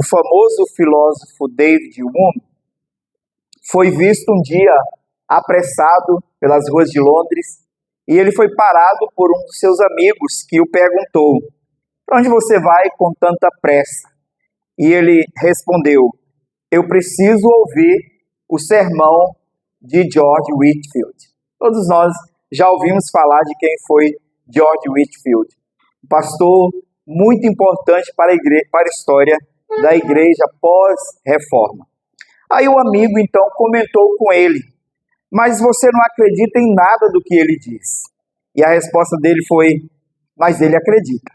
O famoso filósofo David Hume foi visto um dia apressado pelas ruas de Londres e ele foi parado por um dos seus amigos que o perguntou: "Para onde você vai com tanta pressa?" E ele respondeu: "Eu preciso ouvir o sermão de George Whitefield." Todos nós já ouvimos falar de quem foi George Whitefield, um pastor muito importante para a história da igreja pós-reforma. Aí o amigo então comentou com ele: "Mas você não acredita em nada do que ele diz?" E a resposta dele foi: "Mas ele acredita."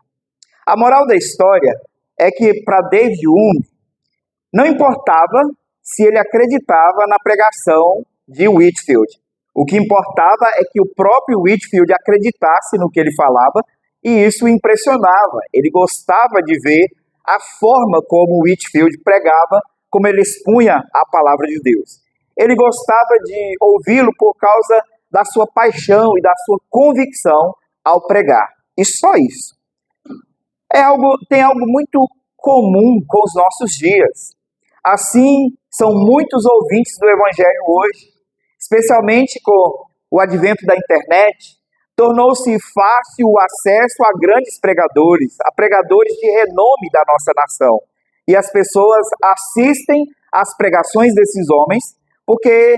A moral da história é que para David Hume não importava se ele acreditava na pregação de Whitefield. O que importava é que o próprio Whitefield acreditasse no que ele falava, e isso o impressionava. Ele gostava de ver a forma como Whitefield pregava, como ele expunha a palavra de Deus. Ele gostava de ouvi-lo por causa da sua paixão e da sua convicção ao pregar. E só isso. Tem algo muito comum com os nossos dias. Assim, são muitos ouvintes do Evangelho hoje, especialmente com o advento da internet. Tornou-se fácil o acesso a grandes pregadores, a pregadores de renome da nossa nação. E as pessoas assistem às pregações desses homens porque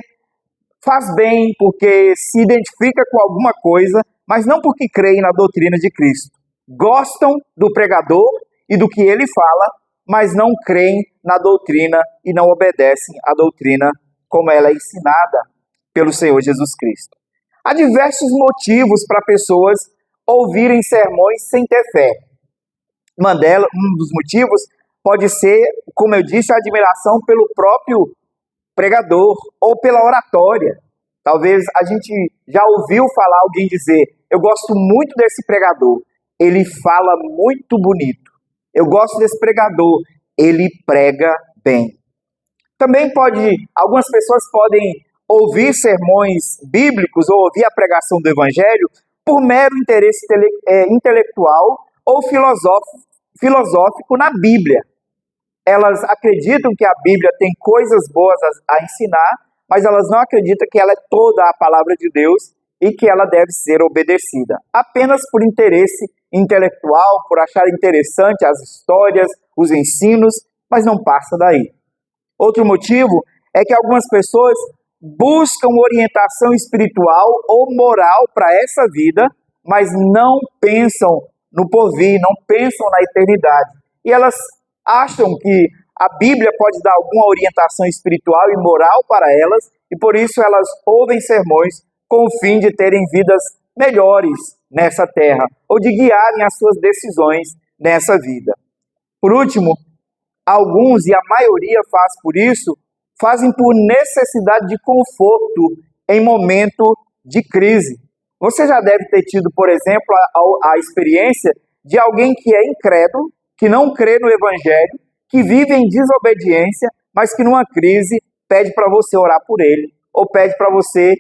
faz bem, porque se identifica com alguma coisa, mas não porque creem na doutrina de Cristo. Gostam do pregador e do que ele fala, mas não creem na doutrina e não obedecem à doutrina como ela é ensinada pelo Senhor Jesus Cristo. Há diversos motivos para pessoas ouvirem sermões sem ter fé. Um dos motivos pode ser, como eu disse, a admiração pelo próprio pregador ou pela oratória. Talvez a gente já ouviu falar alguém dizer: "Eu gosto muito desse pregador, ele fala muito bonito. Eu gosto desse pregador, ele prega bem." Também algumas pessoas podem ouvir sermões bíblicos ou ouvir a pregação do Evangelho por mero interesse intelectual ou filosófico na Bíblia. Elas acreditam que a Bíblia tem coisas boas a ensinar, mas elas não acreditam que ela é toda a palavra de Deus e que ela deve ser obedecida. Apenas por interesse intelectual, por achar interessante as histórias, os ensinos, mas não passa daí. Outro motivo é que algumas pessoas buscam orientação espiritual ou moral para essa vida, mas não pensam no porvir, não pensam na eternidade. E elas acham que a Bíblia pode dar alguma orientação espiritual e moral para elas, e por isso elas ouvem sermões com o fim de terem vidas melhores nessa terra, ou de guiarem as suas decisões nessa vida. Por último, alguns, e a maioria fazem por necessidade de conforto em momento de crise. Você já deve ter tido, por exemplo, a experiência de alguém que é incrédulo, que não crê no Evangelho, que vive em desobediência, mas que numa crise pede para você orar por ele, ou pede para você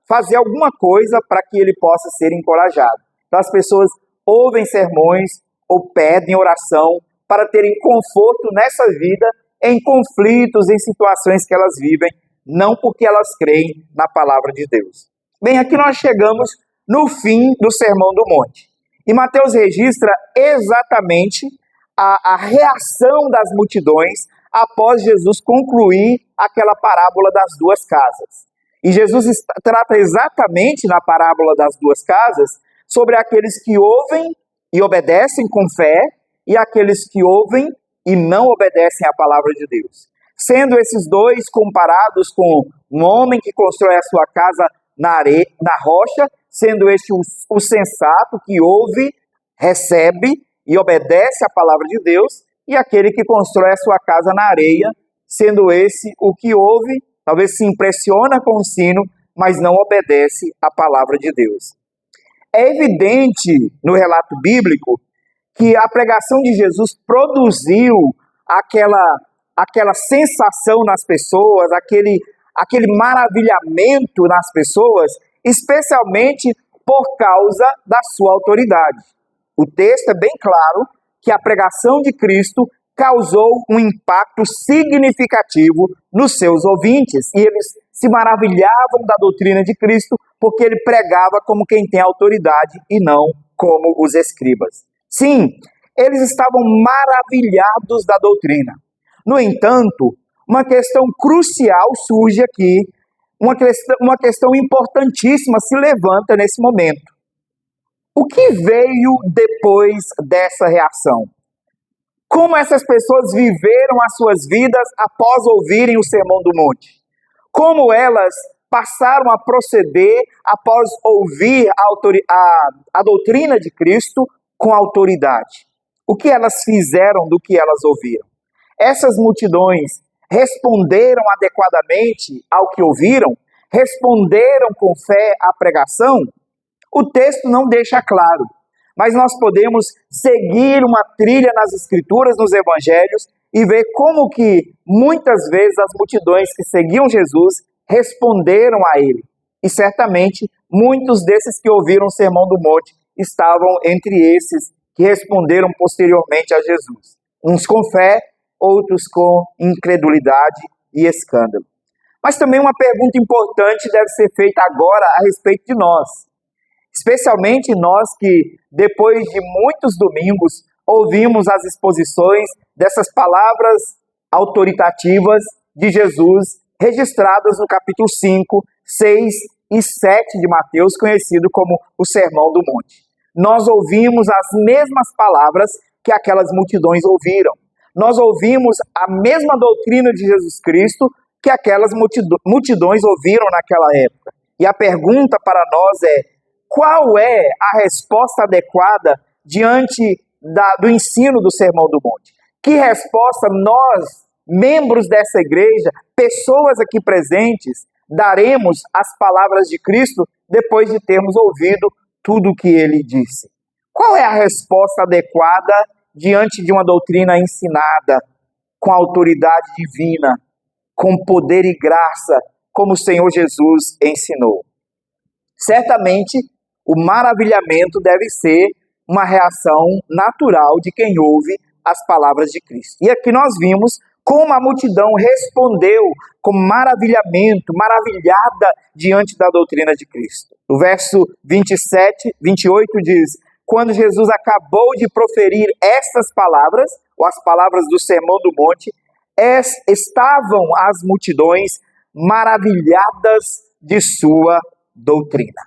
fazer alguma coisa para que ele possa ser encorajado. Então as pessoas ouvem sermões ou pedem oração para terem conforto nessa vida, em conflitos, em situações que elas vivem, não porque elas creem na palavra de Deus. Bem, aqui nós chegamos no fim do Sermão do Monte. E Mateus registra exatamente a reação das multidões após Jesus concluir aquela parábola das duas casas. E Jesus trata exatamente na parábola das duas casas sobre aqueles que ouvem e obedecem com fé e aqueles que ouvem e não obedecem à palavra de Deus. Sendo esses dois comparados com um homem que constrói a sua casa na rocha, sendo este o sensato que ouve, recebe e obedece à palavra de Deus, e aquele que constrói a sua casa na areia, sendo esse o que ouve, talvez se impressiona com o ensino, mas não obedece à palavra de Deus. É evidente no relato bíblico que a pregação de Jesus produziu aquela sensação nas pessoas, aquele maravilhamento nas pessoas, especialmente por causa da sua autoridade. O texto é bem claro que a pregação de Cristo causou um impacto significativo nos seus ouvintes, e eles se maravilhavam da doutrina de Cristo, porque ele pregava como quem tem autoridade e não como os escribas. Sim, eles estavam maravilhados da doutrina. No entanto, uma questão crucial surge aqui, uma questão importantíssima se levanta nesse momento. O que veio depois dessa reação? Como essas pessoas viveram as suas vidas após ouvirem o Sermão do Monte? Como elas passaram a proceder após ouvir a doutrina de Cristo com autoridade? O que elas fizeram do que elas ouviram? Essas multidões responderam adequadamente ao que ouviram? Responderam com fé à pregação? O texto não deixa claro, mas nós podemos seguir uma trilha nas Escrituras, nos Evangelhos, e ver como que muitas vezes as multidões que seguiam Jesus responderam a ele. E certamente muitos desses que ouviram o Sermão do Monte estavam entre esses que responderam posteriormente a Jesus. Uns com fé, outros com incredulidade e escândalo. Mas também uma pergunta importante deve ser feita agora a respeito de nós. Especialmente nós que, depois de muitos domingos, ouvimos as exposições dessas palavras autoritativas de Jesus, registradas no capítulo 5, 6 e 7 de Mateus, conhecido como o Sermão do Monte. Nós ouvimos as mesmas palavras que aquelas multidões ouviram. Nós ouvimos a mesma doutrina de Jesus Cristo que aquelas multidões ouviram naquela época. E a pergunta para nós é: qual é a resposta adequada diante do ensino do Sermão do Monte? Que resposta nós, membros dessa igreja, pessoas aqui presentes, daremos às palavras de Cristo depois de termos ouvido tudo o que ele disse? Qual é a resposta adequada diante de uma doutrina ensinada com autoridade divina, com poder e graça, como o Senhor Jesus ensinou? Certamente, o maravilhamento deve ser uma reação natural de quem ouve as palavras de Cristo. E aqui nós vimos como a multidão respondeu com maravilhamento, maravilhada diante da doutrina de Cristo. O verso 28 diz: quando Jesus acabou de proferir estas palavras, ou as palavras do Sermão do Monte, estavam as multidões maravilhadas de sua doutrina.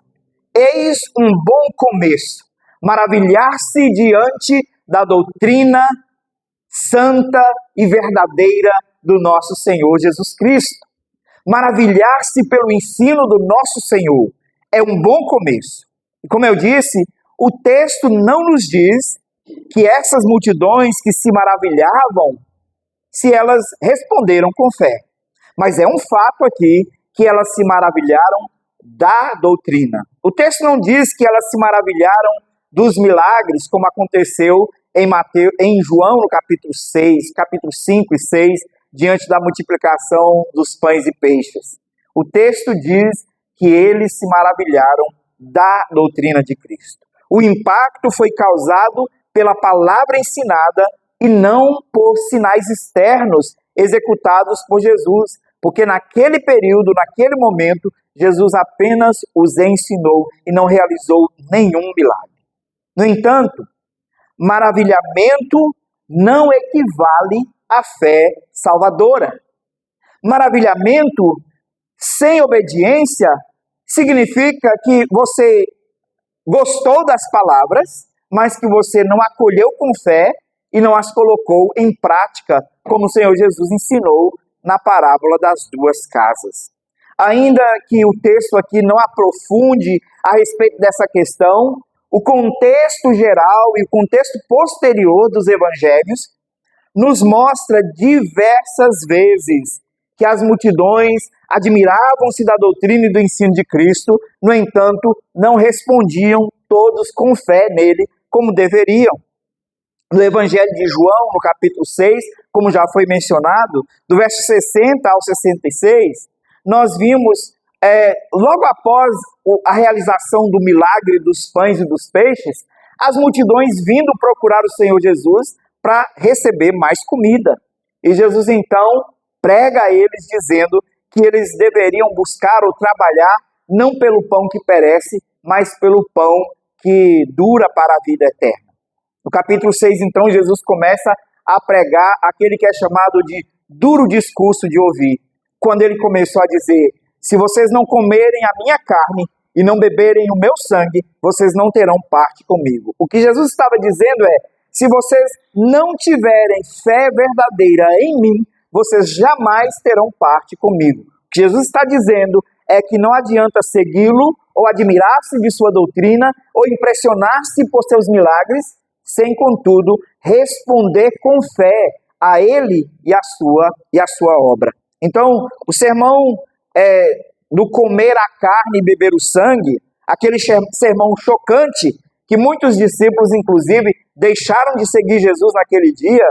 Eis um bom começo, maravilhar-se diante da doutrina santa e verdadeira do nosso Senhor Jesus Cristo. Maravilhar-se pelo ensino do nosso Senhor é um bom começo. E como eu disse, o texto não nos diz que essas multidões que se maravilhavam, se elas responderam com fé. Mas é um fato aqui que elas se maravilharam da doutrina. O texto não diz que elas se maravilharam dos milagres, como aconteceu em João, no capítulo 5 e 6, diante da multiplicação dos pães e peixes. O texto diz que eles se maravilharam da doutrina de Cristo. O impacto foi causado pela palavra ensinada e não por sinais externos executados por Jesus, porque naquele período, naquele momento, Jesus apenas os ensinou e não realizou nenhum milagre. No entanto, maravilhamento não equivale à fé salvadora. Maravilhamento sem obediência significa que você gostou das palavras, mas que você não acolheu com fé e não as colocou em prática, como o Senhor Jesus ensinou na parábola das duas casas. Ainda que o texto aqui não aprofunde a respeito dessa questão, o contexto geral e o contexto posterior dos evangelhos nos mostra diversas vezes que as multidões admiravam-se da doutrina e do ensino de Cristo, no entanto, não respondiam todos com fé nele como deveriam. No Evangelho de João, no capítulo 6, como já foi mencionado, do verso 60 ao 66, nós vimos, logo após a realização do milagre dos pães e dos peixes, as multidões vindo procurar o Senhor Jesus para receber mais comida. E Jesus então prega a eles dizendo que eles deveriam buscar ou trabalhar não pelo pão que perece, mas pelo pão que dura para a vida eterna. No capítulo 6, então, Jesus começa a pregar aquele que é chamado de duro discurso de ouvir, quando ele começou a dizer: se vocês não comerem a minha carne e não beberem o meu sangue, vocês não terão parte comigo. O que Jesus estava dizendo é: se vocês não tiverem fé verdadeira em mim, vocês jamais terão parte comigo. O que Jesus está dizendo é que não adianta segui-lo, ou admirar-se de sua doutrina, ou impressionar-se por seus milagres, sem, contudo, responder com fé a ele e a sua obra. Então, o sermão do comer a carne e beber o sangue, aquele sermão chocante, que muitos discípulos, inclusive, deixaram de seguir Jesus naquele dia,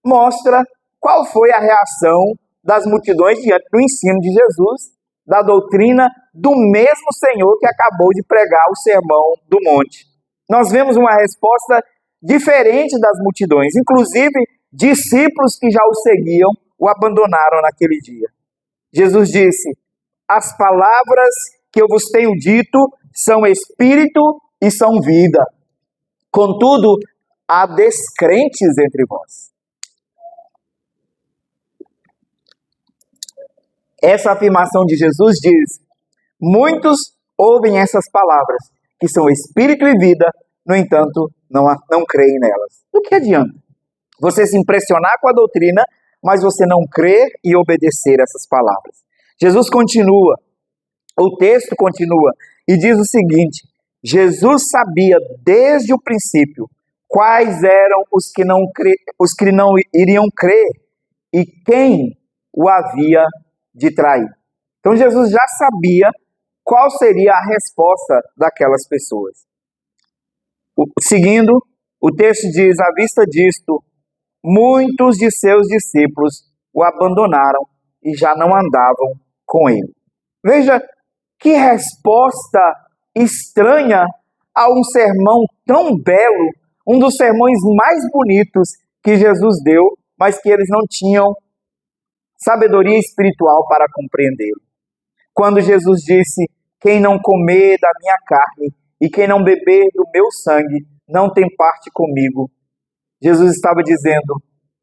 mostra qual foi a reação das multidões diante do ensino de Jesus, da doutrina do mesmo Senhor que acabou de pregar o sermão do monte. Nós vemos uma resposta diferente das multidões, inclusive discípulos que já o seguiam o abandonaram naquele dia. Jesus disse: as palavras que eu vos tenho dito são espírito e são vida. Contudo, há descrentes entre vós. Essa afirmação de Jesus diz: muitos ouvem essas palavras, que são espírito e vida, no entanto, não creem nelas. Do que adianta você se impressionar com a doutrina, mas você não crer e obedecer essas palavras? Jesus continua, o texto continua, e diz o seguinte: Jesus sabia desde o princípio quais eram os que não iriam crer e quem o havia de trair. Então Jesus já sabia qual seria a resposta daquelas pessoas. Seguindo, o texto diz: à vista disto, muitos de seus discípulos o abandonaram e já não andavam com ele. Veja que resposta estranha a um sermão tão belo, um dos sermões mais bonitos que Jesus deu, mas que eles não tinham sabedoria espiritual para compreendê-lo. Quando Jesus disse: quem não comer da minha carne e quem não beber do meu sangue não tem parte comigo, Jesus estava dizendo: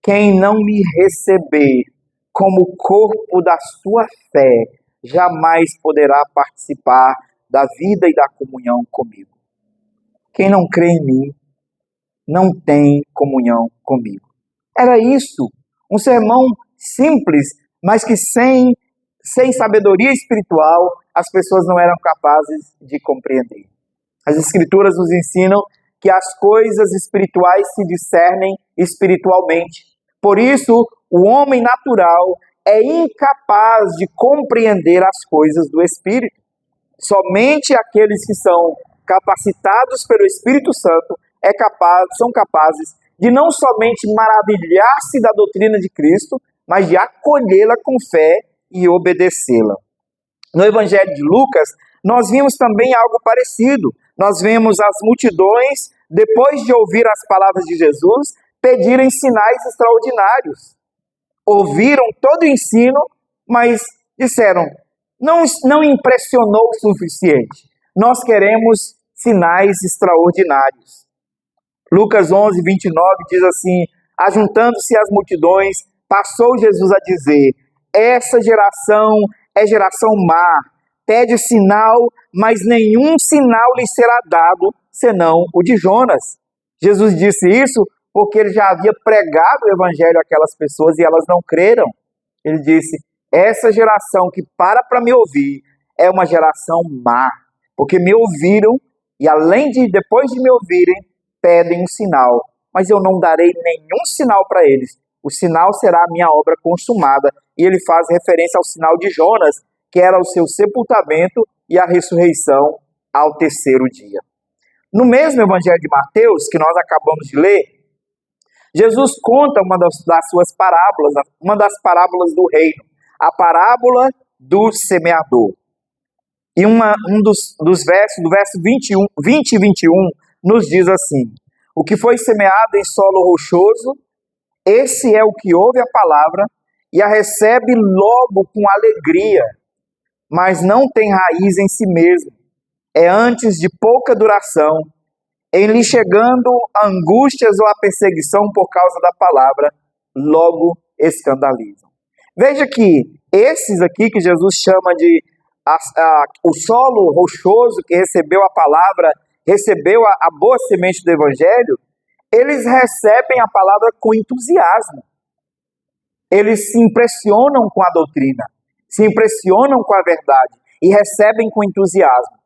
quem não me receber como corpo da sua fé, jamais poderá participar da vida e da comunhão comigo. Quem não crê em mim, não tem comunhão comigo. Era isso, um sermão simples, mas que sem sabedoria espiritual, as pessoas não eram capazes de compreender. As Escrituras nos ensinam que as coisas espirituais se discernem espiritualmente. Por isso, o homem natural é incapaz de compreender as coisas do Espírito. Somente aqueles que são capacitados pelo Espírito Santo são capazes de não somente maravilhar-se da doutrina de Cristo, mas de acolhê-la com fé e obedecê-la. No Evangelho de Lucas, nós vimos também algo parecido. Nós vemos as multidões, depois de ouvir as palavras de Jesus, pedirem sinais extraordinários. Ouviram todo o ensino, mas disseram: não impressionou o suficiente. Nós queremos sinais extraordinários. Lucas 11, 29 diz assim: ajuntando-se as multidões, passou Jesus a dizer: essa geração é geração má, pede sinal, mas nenhum sinal lhe será dado, senão o de Jonas. Jesus disse isso porque ele já havia pregado o evangelho àquelas pessoas e elas não creram. Ele disse: essa geração que para me ouvir é uma geração má, porque me ouviram e depois de me ouvirem, pedem um sinal, mas eu não darei nenhum sinal para eles. O sinal será a minha obra consumada. E ele faz referência ao sinal de Jonas, que era o seu sepultamento e a ressurreição ao terceiro dia. No mesmo Evangelho de Mateus, que nós acabamos de ler, Jesus conta uma das suas parábolas, uma das parábolas do reino, a parábola do semeador. E um dos versos, do verso 20 e 21, nos diz assim: O que foi semeado em solo rochoso, esse é o que ouve a palavra e a recebe logo com alegria, mas não tem raiz em si mesmo. É antes de pouca duração, em lhe chegando angústias ou a perseguição por causa da palavra, logo escandalizam. Veja que esses aqui que Jesus chama de o solo rochoso que recebeu a palavra, recebeu a boa semente do evangelho, eles recebem a palavra com entusiasmo. Eles se impressionam com a doutrina, se impressionam com a verdade e recebem com entusiasmo.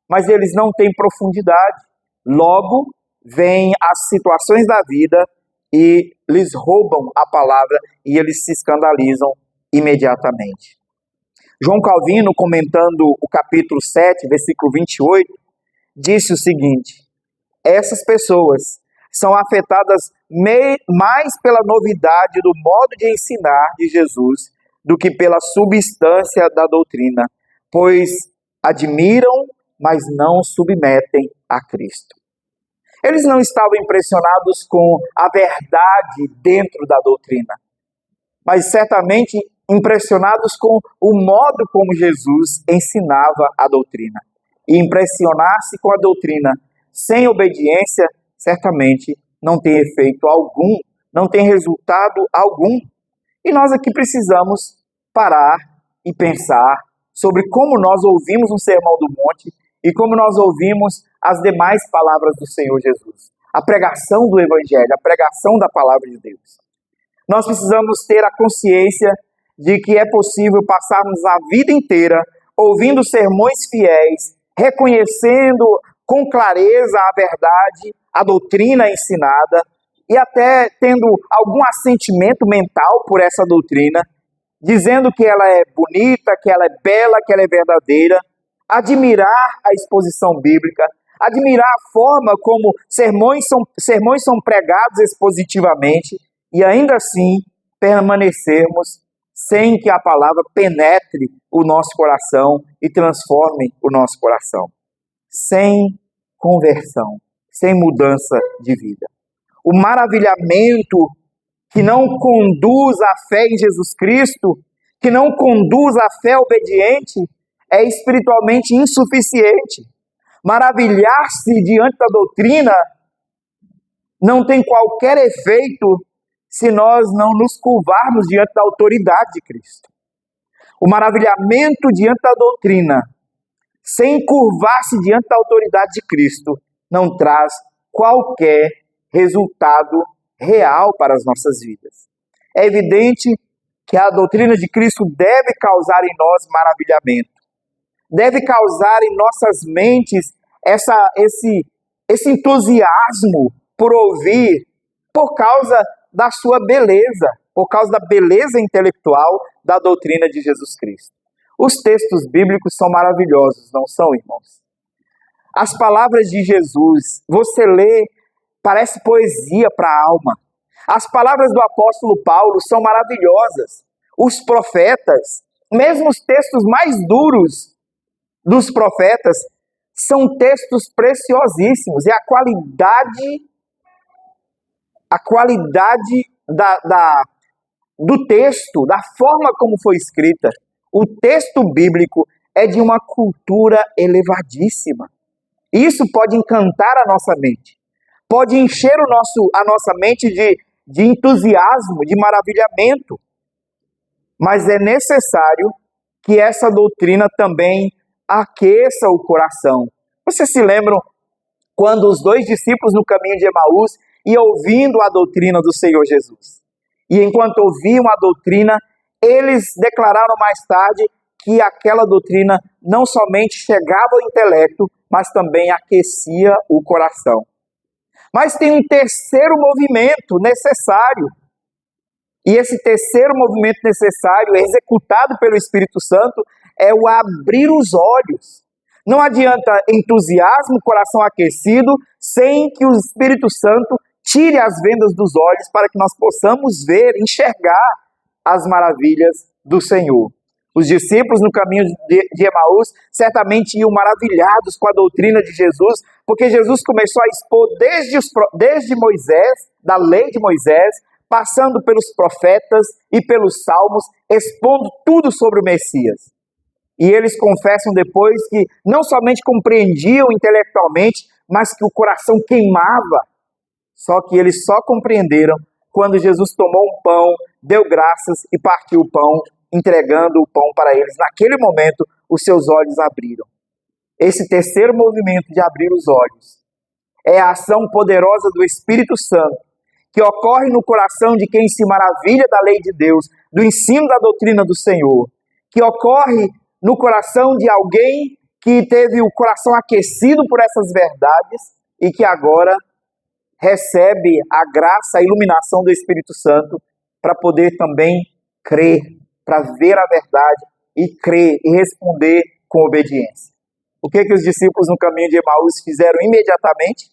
Mas eles não têm profundidade. Logo, vêm as situações da vida e lhes roubam a palavra e eles se escandalizam imediatamente. João Calvino, comentando o capítulo 7, versículo 28, disse o seguinte: essas pessoas são afetadas mais pela novidade do modo de ensinar de Jesus do que pela substância da doutrina, pois admiram, mas não submetem a Cristo. Eles não estavam impressionados com a verdade dentro da doutrina, mas certamente impressionados com o modo como Jesus ensinava a doutrina. E impressionar-se com a doutrina sem obediência, certamente não tem efeito algum, não tem resultado algum. E nós aqui precisamos parar e pensar sobre como nós ouvimos um sermão do monte e como nós ouvimos as demais palavras do Senhor Jesus. A pregação do Evangelho, a pregação da palavra de Deus. Nós precisamos ter a consciência de que é possível passarmos a vida inteira ouvindo sermões fiéis, reconhecendo com clareza a verdade, a doutrina ensinada, e até tendo algum assentimento mental por essa doutrina, dizendo que ela é bonita, que ela é bela, que ela é verdadeira, admirar a exposição bíblica, admirar a forma como sermões são pregados expositivamente, e ainda assim permanecermos sem que a palavra penetre o nosso coração e transforme o nosso coração. Sem conversão, sem mudança de vida. O maravilhamento que não conduz à fé em Jesus Cristo, que não conduz à fé obediente, é espiritualmente insuficiente. Maravilhar-se diante da doutrina não tem qualquer efeito se nós não nos curvarmos diante da autoridade de Cristo. O maravilhamento diante da doutrina, sem curvar-se diante da autoridade de Cristo, não traz qualquer resultado real para as nossas vidas. É evidente que a doutrina de Cristo deve causar em nós maravilhamento, deve causar em nossas mentes esse entusiasmo por ouvir, por causa da sua beleza, por causa da beleza intelectual da doutrina de Jesus Cristo. Os textos bíblicos são maravilhosos, não são, irmãos? As palavras de Jesus, você lê, parece poesia para a alma. As palavras do apóstolo Paulo são maravilhosas. Os profetas, mesmo os textos mais duros dos profetas, são textos preciosíssimos. E a qualidade do texto, da forma como foi escrita, o texto bíblico é de uma cultura elevadíssima. Isso pode encantar a nossa mente, pode encher a nossa mente de entusiasmo, de maravilhamento. Mas é necessário que essa doutrina também aqueça o coração. Vocês se lembram quando os dois discípulos no caminho de Emaús iam ouvindo a doutrina do Senhor Jesus? E enquanto ouviam a doutrina, eles declararam mais tarde que aquela doutrina não somente chegava ao intelecto, mas também aquecia o coração. Mas tem um terceiro movimento necessário. E esse terceiro movimento necessário, executado pelo Espírito Santo, é o abrir os olhos. Não adianta entusiasmo, coração aquecido, sem que o Espírito Santo tire as vendas dos olhos para que nós possamos ver, enxergar as maravilhas do Senhor. Os discípulos no caminho de Emaús certamente iam maravilhados com a doutrina de Jesus, porque Jesus começou a expor desde Moisés, da lei de Moisés, passando pelos profetas e pelos salmos, expondo tudo sobre o Messias. E eles confessam depois que não somente compreendiam intelectualmente, mas que o coração queimava. Só que eles só compreenderam quando Jesus tomou um pão, deu graças e partiu o pão, entregando o pão para eles. Naquele momento, os seus olhos abriram. Esse terceiro movimento de abrir os olhos é a ação poderosa do Espírito Santo, que ocorre no coração de quem se maravilha da lei de Deus, do ensino da doutrina do Senhor, que ocorre no coração de alguém que teve o coração aquecido por essas verdades e que agora recebe a graça, a iluminação do Espírito Santo para poder também crer, para ver a verdade e crer e responder com obediência. O que os discípulos no caminho de Emaús fizeram imediatamente?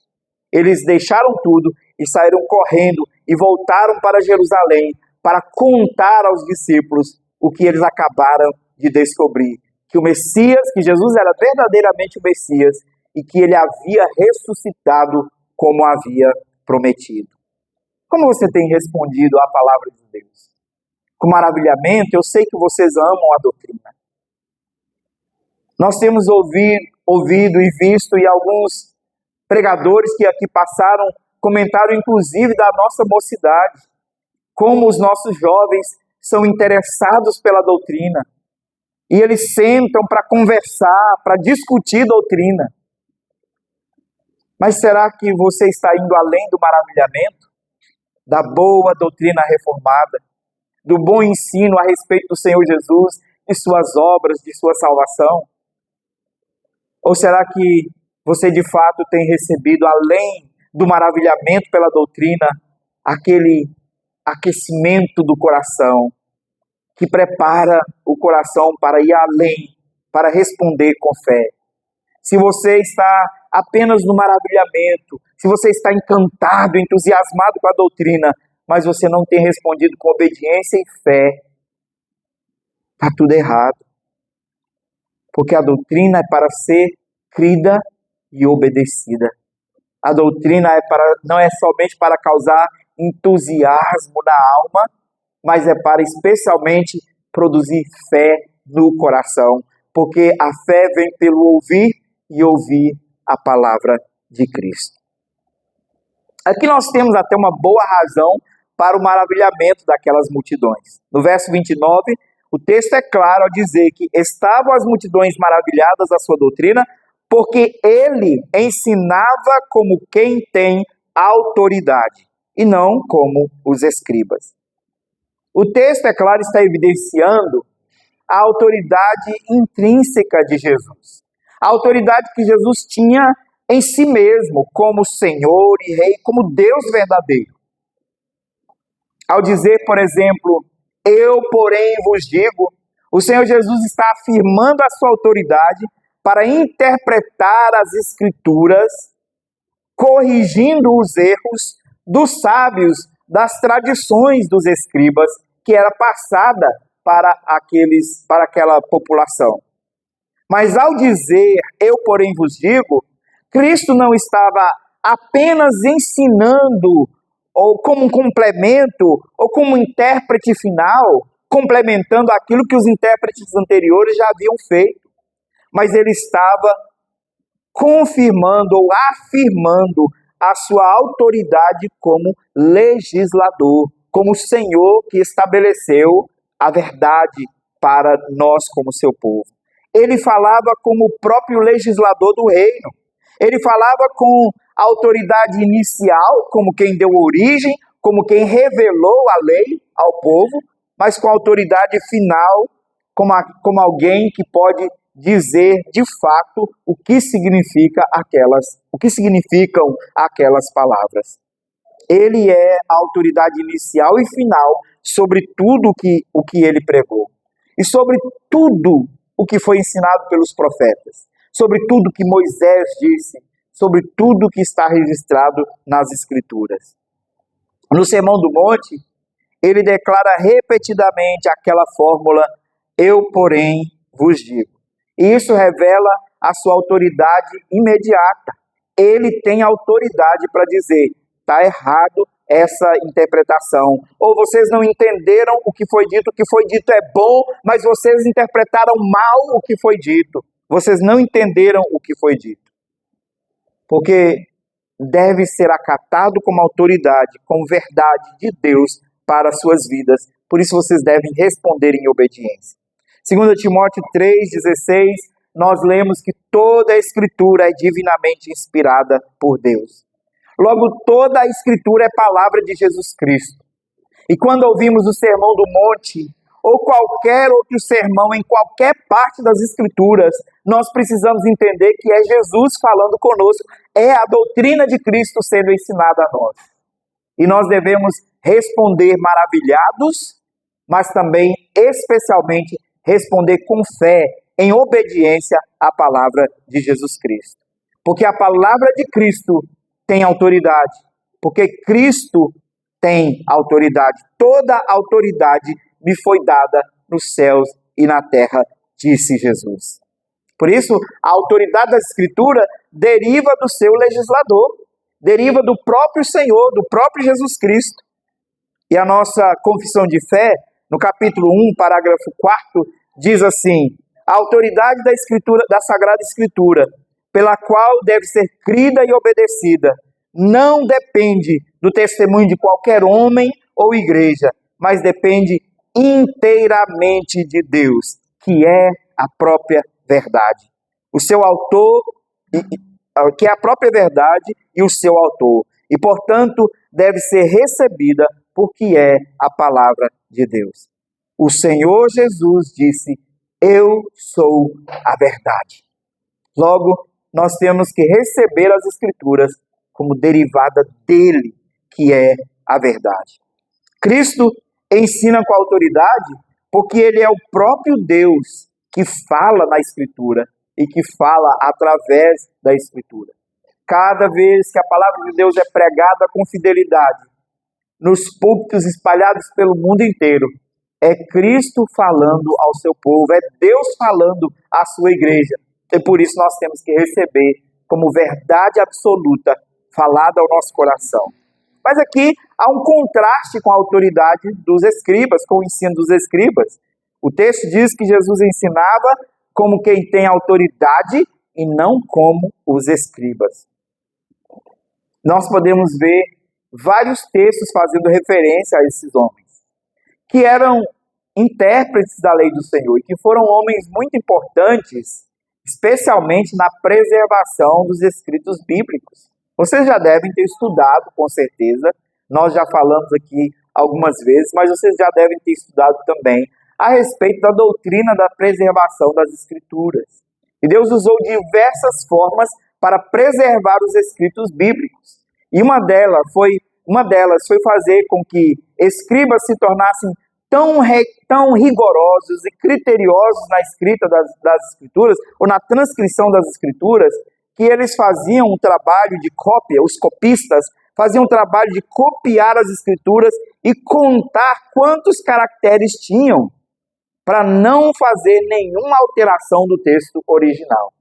Eles deixaram tudo e saíram correndo e voltaram para Jerusalém para contar aos discípulos o que eles acabaram de descobrir, que o Messias, que Jesus era verdadeiramente o Messias e que ele havia ressuscitado como havia prometido. Como você tem respondido à palavra de Deus? Com maravilhamento, eu sei que vocês amam a doutrina. Nós temos ouvido e visto, e alguns pregadores que aqui passaram comentaram inclusive da nossa mocidade, como os nossos jovens são interessados pela doutrina. E eles sentam para conversar, para discutir doutrina. Mas será que você está indo além do maravilhamento? Da boa doutrina reformada? Do bom ensino a respeito do Senhor Jesus, de suas obras, de sua salvação? Ou será que você de fato tem recebido, além do maravilhamento pela doutrina, aquele aquecimento do coração, que prepara o coração para ir além, para responder com fé? Se você está apenas no maravilhamento, se você está encantado, entusiasmado com a doutrina, mas você não tem respondido com obediência e fé, está tudo errado. Porque a doutrina é para ser crida e obedecida. A doutrina não é somente para causar entusiasmo na alma, mas é para especialmente produzir fé no coração. Porque a fé vem pelo ouvir e ouvir a palavra de Cristo. Aqui nós temos até uma boa razão para o maravilhamento daquelas multidões. No verso 29, o texto é claro ao dizer que estavam as multidões maravilhadas da sua doutrina, porque ele ensinava como quem tem autoridade, e não como os escribas. O texto, é claro, está evidenciando a autoridade intrínseca de Jesus. A autoridade que Jesus tinha em si mesmo, como Senhor e Rei, como Deus verdadeiro. Ao dizer, por exemplo, eu, porém, vos digo, o Senhor Jesus está afirmando a sua autoridade para interpretar as Escrituras, corrigindo os erros dos sábios, das tradições dos escribas, que era passada para aquela população. Mas ao dizer, eu, porém, vos digo, Cristo não estava apenas ensinando, ou como um complemento, ou como intérprete final, complementando aquilo que os intérpretes anteriores já haviam feito. Mas ele estava confirmando ou afirmando a sua autoridade como legislador, como Senhor que estabeleceu a verdade para nós como seu povo. Ele falava como o próprio legislador do reino. Ele falava com a autoridade inicial, como quem deu origem, como quem revelou a lei ao povo, mas com a autoridade final, como alguém que pode dizer de fato o que significam aquelas palavras. Ele é a autoridade inicial e final sobre tudo o que ele pregou. E sobre tudo o que foi ensinado pelos profetas. Sobre tudo que Moisés disse. Sobre tudo que está registrado nas Escrituras. No Sermão do Monte, ele declara repetidamente aquela fórmula Eu, porém, vos digo. E isso revela a sua autoridade imediata. Ele tem autoridade para dizer, está errado essa interpretação. Ou vocês não entenderam o que foi dito é bom, mas vocês interpretaram mal o que foi dito. Vocês não entenderam o que foi dito. Porque deve ser acatado como autoridade, como verdade de Deus para as suas vidas. Por isso vocês devem responder em obediência. 2 Timóteo 3,16, nós lemos que toda a Escritura é divinamente inspirada por Deus. Logo, toda a Escritura é palavra de Jesus Cristo. E quando ouvimos o Sermão do Monte, ou qualquer outro sermão em qualquer parte das Escrituras, nós precisamos entender que é Jesus falando conosco, é a doutrina de Cristo sendo ensinada a nós. E nós devemos responder maravilhados, mas também, especialmente, responder com fé, em obediência à palavra de Jesus Cristo. Porque a palavra de Cristo tem autoridade. Porque Cristo tem autoridade. Toda a autoridade me foi dada nos céus e na terra, disse Jesus. Por isso, a autoridade da Escritura deriva do seu legislador, deriva do próprio Senhor, do próprio Jesus Cristo. E a nossa confissão de fé, no capítulo 1, parágrafo 4, diz assim: a autoridade da Escritura, da Sagrada Escritura, pela qual deve ser crida e obedecida, não depende do testemunho de qualquer homem ou igreja, mas depende inteiramente de Deus, que é a própria verdade. O seu autor, que é a própria verdade e o seu autor. E, portanto, deve ser recebida porque é a palavra de Deus. O Senhor Jesus disse: eu sou a verdade. Logo, nós temos que receber as Escrituras como derivada dele, que é a verdade. Cristo ensina com autoridade porque ele é o próprio Deus que fala na Escritura e que fala através da Escritura. Cada vez que a palavra de Deus é pregada com fidelidade, nos púlpitos espalhados pelo mundo inteiro, é Cristo falando ao seu povo, é Deus falando à sua igreja. E por isso nós temos que receber como verdade absoluta falada ao nosso coração. Mas aqui há um contraste com a autoridade dos escribas, com o ensino dos escribas. O texto diz que Jesus ensinava como quem tem autoridade e não como os escribas. Nós podemos ver vários textos fazendo referência a esses homens, que eram intérpretes da lei do Senhor e que foram homens muito importantes, especialmente na preservação dos escritos bíblicos. Vocês já devem ter estudado, com certeza, nós já falamos aqui algumas vezes, mas vocês já devem ter estudado também a respeito da doutrina da preservação das Escrituras. E Deus usou diversas formas para preservar os escritos bíblicos. E uma delas foi fazer com que escribas se tornassem tão rigorosos e criteriosos na escrita das Escrituras, ou na transcrição das Escrituras, que eles faziam um trabalho de cópia, os copistas faziam um trabalho de copiar as Escrituras e contar quantos caracteres tinham, para não fazer nenhuma alteração do texto original.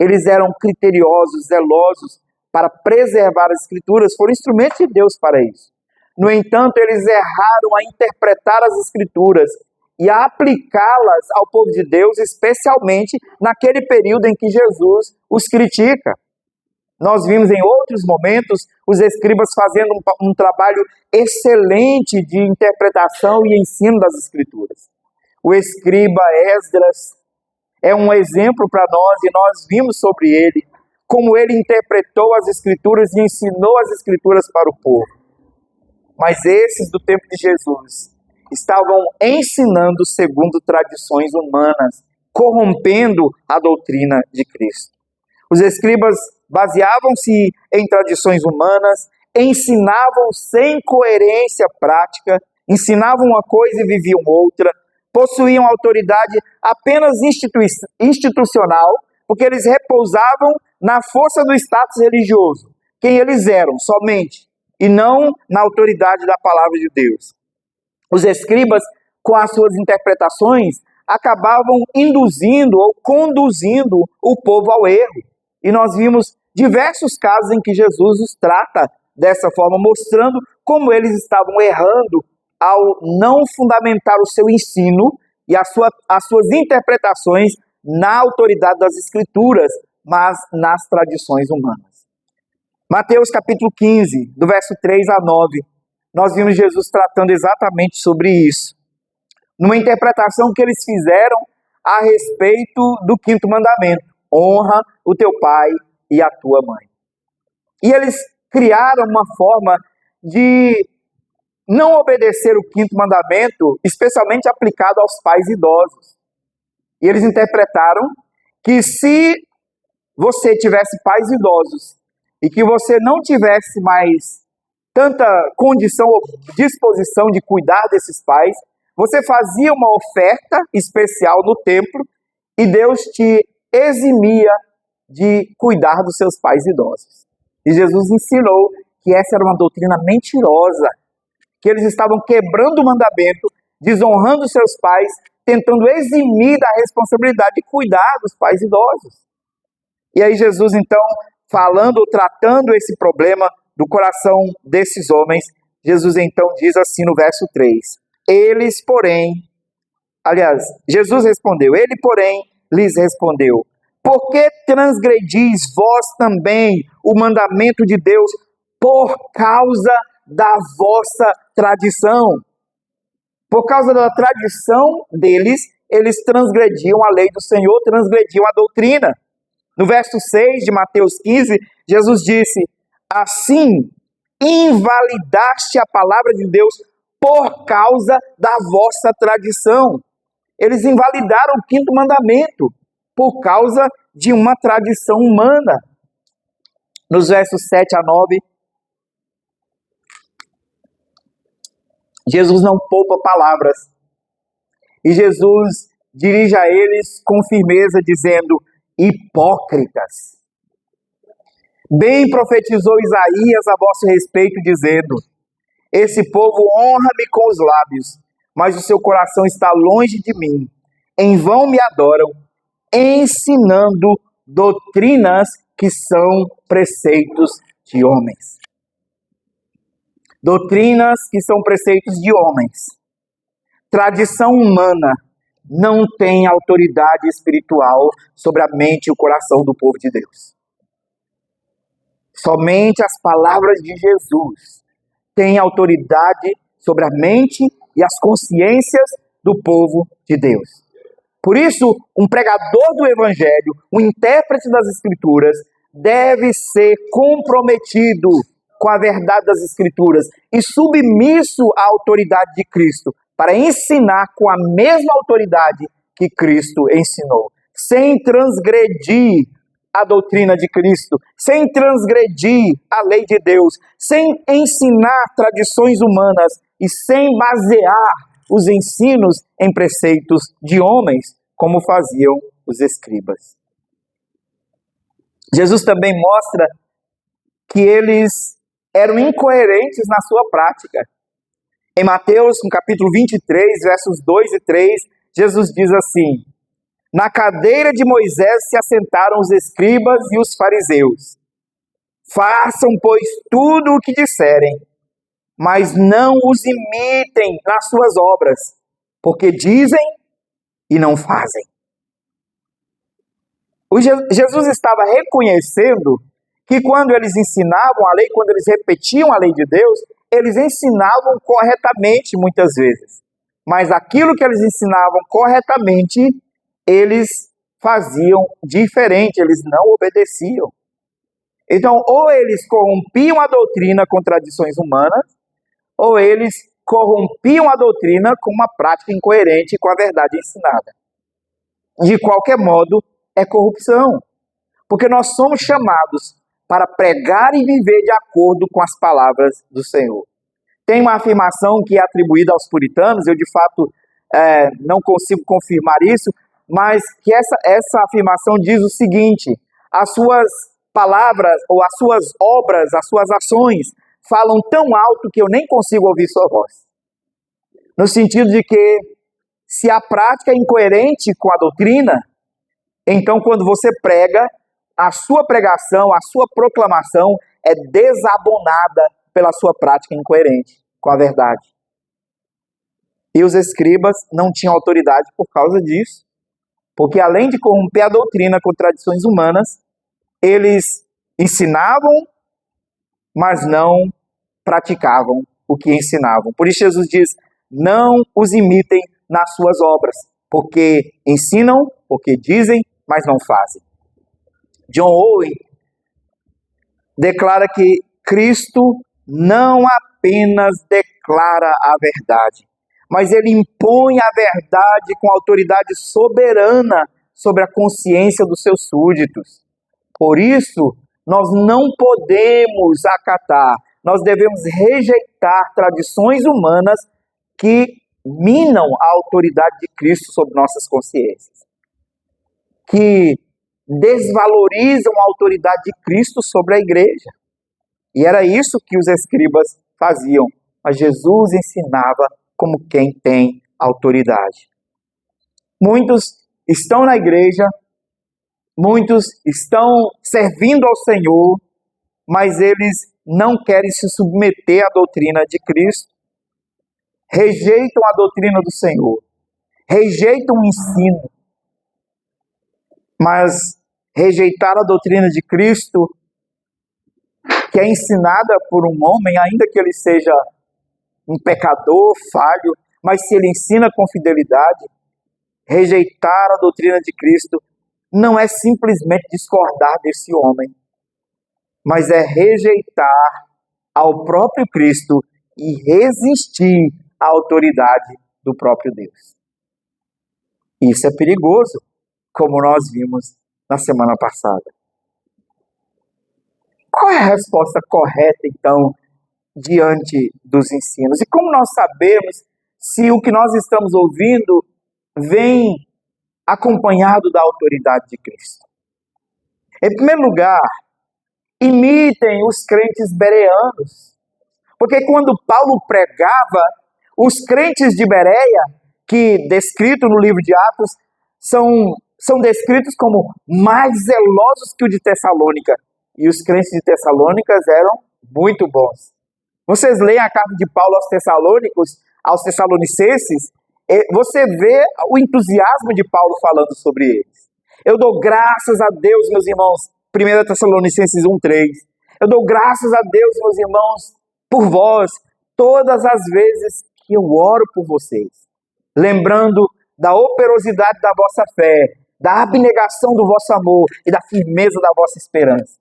Eles eram criteriosos, zelosos para preservar as Escrituras, foram instrumentos de Deus para isso. No entanto, eles erraram a interpretar as Escrituras e a aplicá-las ao povo de Deus, especialmente naquele período em que Jesus os critica. Nós vimos em outros momentos os escribas fazendo um trabalho excelente de interpretação e ensino das Escrituras. O escriba Esdras é um exemplo para nós e nós vimos sobre ele, como ele interpretou as Escrituras e ensinou as Escrituras para o povo. Mas esses do tempo de Jesus estavam ensinando segundo tradições humanas, corrompendo a doutrina de Cristo. Os escribas baseavam-se em tradições humanas, ensinavam sem coerência prática, ensinavam uma coisa e viviam outra, possuíam autoridade apenas institucional, porque eles repousavam na força do status religioso, quem eles eram somente, e não na autoridade da palavra de Deus. Os escribas, com as suas interpretações, acabavam induzindo ou conduzindo o povo ao erro. E nós vimos diversos casos em que Jesus os trata dessa forma, mostrando como eles estavam errando ao não fundamentar o seu ensino e as suas interpretações na autoridade das Escrituras, mas nas tradições humanas. Mateus capítulo 15, do verso 3 a 9, nós vimos Jesus tratando exatamente sobre isso, numa interpretação que eles fizeram a respeito do quinto mandamento: honra o teu pai e a tua mãe. E eles criaram uma forma de não obedecer o quinto mandamento, especialmente aplicado aos pais idosos. E eles interpretaram que se você tivesse pais idosos e que você não tivesse mais tanta condição ou disposição de cuidar desses pais, você fazia uma oferta especial no templo e Deus te eximia de cuidar dos seus pais idosos. E Jesus ensinou que essa era uma doutrina mentirosa, que eles estavam quebrando o mandamento, desonrando seus pais, tentando eximir da responsabilidade de cuidar dos pais idosos. E aí Jesus, então, tratando esse problema do coração desses homens, Jesus então diz assim no verso 3, Jesus respondeu, ele porém lhes respondeu, por que transgredis vós também o mandamento de Deus por causa da vossa tradição? Por causa da tradição deles, eles transgrediam a lei do Senhor, transgrediam a doutrina. No verso 6 de Mateus 15, Jesus disse, assim invalidaste a palavra de Deus por causa da vossa tradição. Eles invalidaram o quinto mandamento por causa de uma tradição humana. Nos versos 7 a 9, Jesus não poupa palavras. E Jesus dirige a eles com firmeza, dizendo, hipócritas. Bem profetizou Isaías a vosso respeito, dizendo, esse povo honra-me com os lábios, mas o seu coração está longe de mim. Em vão me adoram, ensinando doutrinas que são preceitos de homens. Doutrinas que são preceitos de homens. Tradição humana não tem autoridade espiritual sobre a mente e o coração do povo de Deus. Somente as palavras de Jesus têm autoridade sobre a mente e as consciências do povo de Deus. Por isso, um pregador do Evangelho, um intérprete das Escrituras, deve ser comprometido com a verdade das Escrituras e submisso à autoridade de Cristo, para ensinar com a mesma autoridade que Cristo ensinou, sem transgredir a doutrina de Cristo, sem transgredir a lei de Deus, sem ensinar tradições humanas e sem basear os ensinos em preceitos de homens, como faziam os escribas. Jesus também mostra que eles eram incoerentes na sua prática. Em Mateus, no capítulo 23, versos 2 e 3, Jesus diz assim, na cadeira de Moisés se assentaram os escribas e os fariseus. Façam, pois, tudo o que disserem, mas não os imitem nas suas obras, porque dizem e não fazem. Jesus estava reconhecendo que quando eles ensinavam a lei, quando eles repetiam a lei de Deus, eles ensinavam corretamente muitas vezes. Mas aquilo que eles ensinavam corretamente, eles faziam diferente, eles não obedeciam. Então, ou eles corrompiam a doutrina com tradições humanas, ou eles corrompiam a doutrina com uma prática incoerente com a verdade ensinada. De qualquer modo, é corrupção. Porque nós somos chamados para pregar e viver de acordo com as palavras do Senhor. Tem uma afirmação que é atribuída aos puritanos, eu de fato não consigo confirmar isso, mas que essa afirmação diz o seguinte: as suas palavras ou as suas obras, as suas ações falam tão alto que eu nem consigo ouvir sua voz. No sentido de que Se a prática é incoerente com a doutrina, então quando você prega, a sua pregação, a sua proclamação é desabonada pela sua prática incoerente com a verdade. E os escribas não tinham autoridade por causa disso, porque além de corromper a doutrina com tradições humanas, eles ensinavam, mas não praticavam o que ensinavam. Por isso Jesus diz, não os imitem nas suas obras, porque ensinam, porque dizem, mas não fazem. John Owen declara que Cristo não apenas declara a verdade, mas ele impõe a verdade com autoridade soberana sobre a consciência dos seus súditos. Por isso, nós não podemos acatar, nós devemos rejeitar tradições humanas que minam a autoridade de Cristo sobre nossas consciências, que desvalorizam a autoridade de Cristo sobre a igreja. E era isso que os escribas faziam, mas Jesus ensinava como quem tem autoridade. Muitos estão na igreja, muitos estão servindo ao Senhor, mas eles não querem se submeter à doutrina de Cristo, rejeitam a doutrina do Senhor, rejeitam o ensino, mas rejeitar a doutrina de Cristo, que é ensinada por um homem, ainda que ele seja um pecador, falho, mas se ele ensina com fidelidade, rejeitar a doutrina de Cristo não é simplesmente discordar desse homem, mas é rejeitar ao próprio Cristo e resistir à autoridade do próprio Deus. Isso é perigoso, como nós vimos na semana passada. Qual é a resposta correta, então, diante dos ensinos? E como nós sabemos se o que nós estamos ouvindo vem acompanhado da autoridade de Cristo? Em primeiro lugar, imitem os crentes bereanos. Porque quando Paulo pregava, os crentes de Bereia, que descrito no livro de Atos, são descritos como mais zelosos que o de Tessalônica. E os crentes de Tessalônicas eram muito bons. Vocês leem a carta de Paulo aos Tessalonicenses, você vê o entusiasmo de Paulo falando sobre eles. Eu dou graças a Deus, meus irmãos, 1 Tessalonicenses 1:3. Eu dou graças a Deus, meus irmãos, por vós, todas as vezes que eu oro por vocês, lembrando da operosidade da vossa fé, da abnegação do vosso amor e da firmeza da vossa esperança.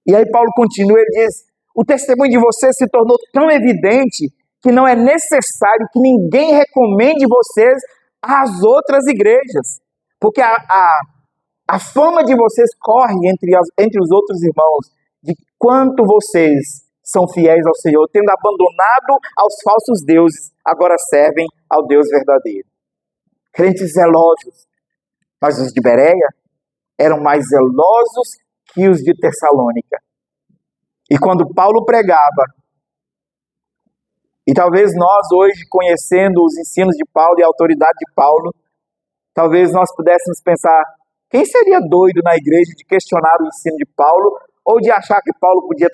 E aí Paulo continua, ele diz, o testemunho de vocês se tornou tão evidente que não é necessário que ninguém recomende vocês às outras igrejas, porque a fama de vocês corre entre os outros irmãos, de quanto vocês são fiéis ao Senhor, tendo abandonado aos falsos deuses, agora servem ao Deus verdadeiro. Crentes zelosos, mas os de Bereia eram mais zelosos que os de Tessalônica. E quando Paulo pregava, e talvez nós hoje, conhecendo os ensinos de Paulo e a autoridade de Paulo, talvez nós pudéssemos pensar, quem seria doido na igreja de questionar o ensino de Paulo, ou de achar que Paulo podia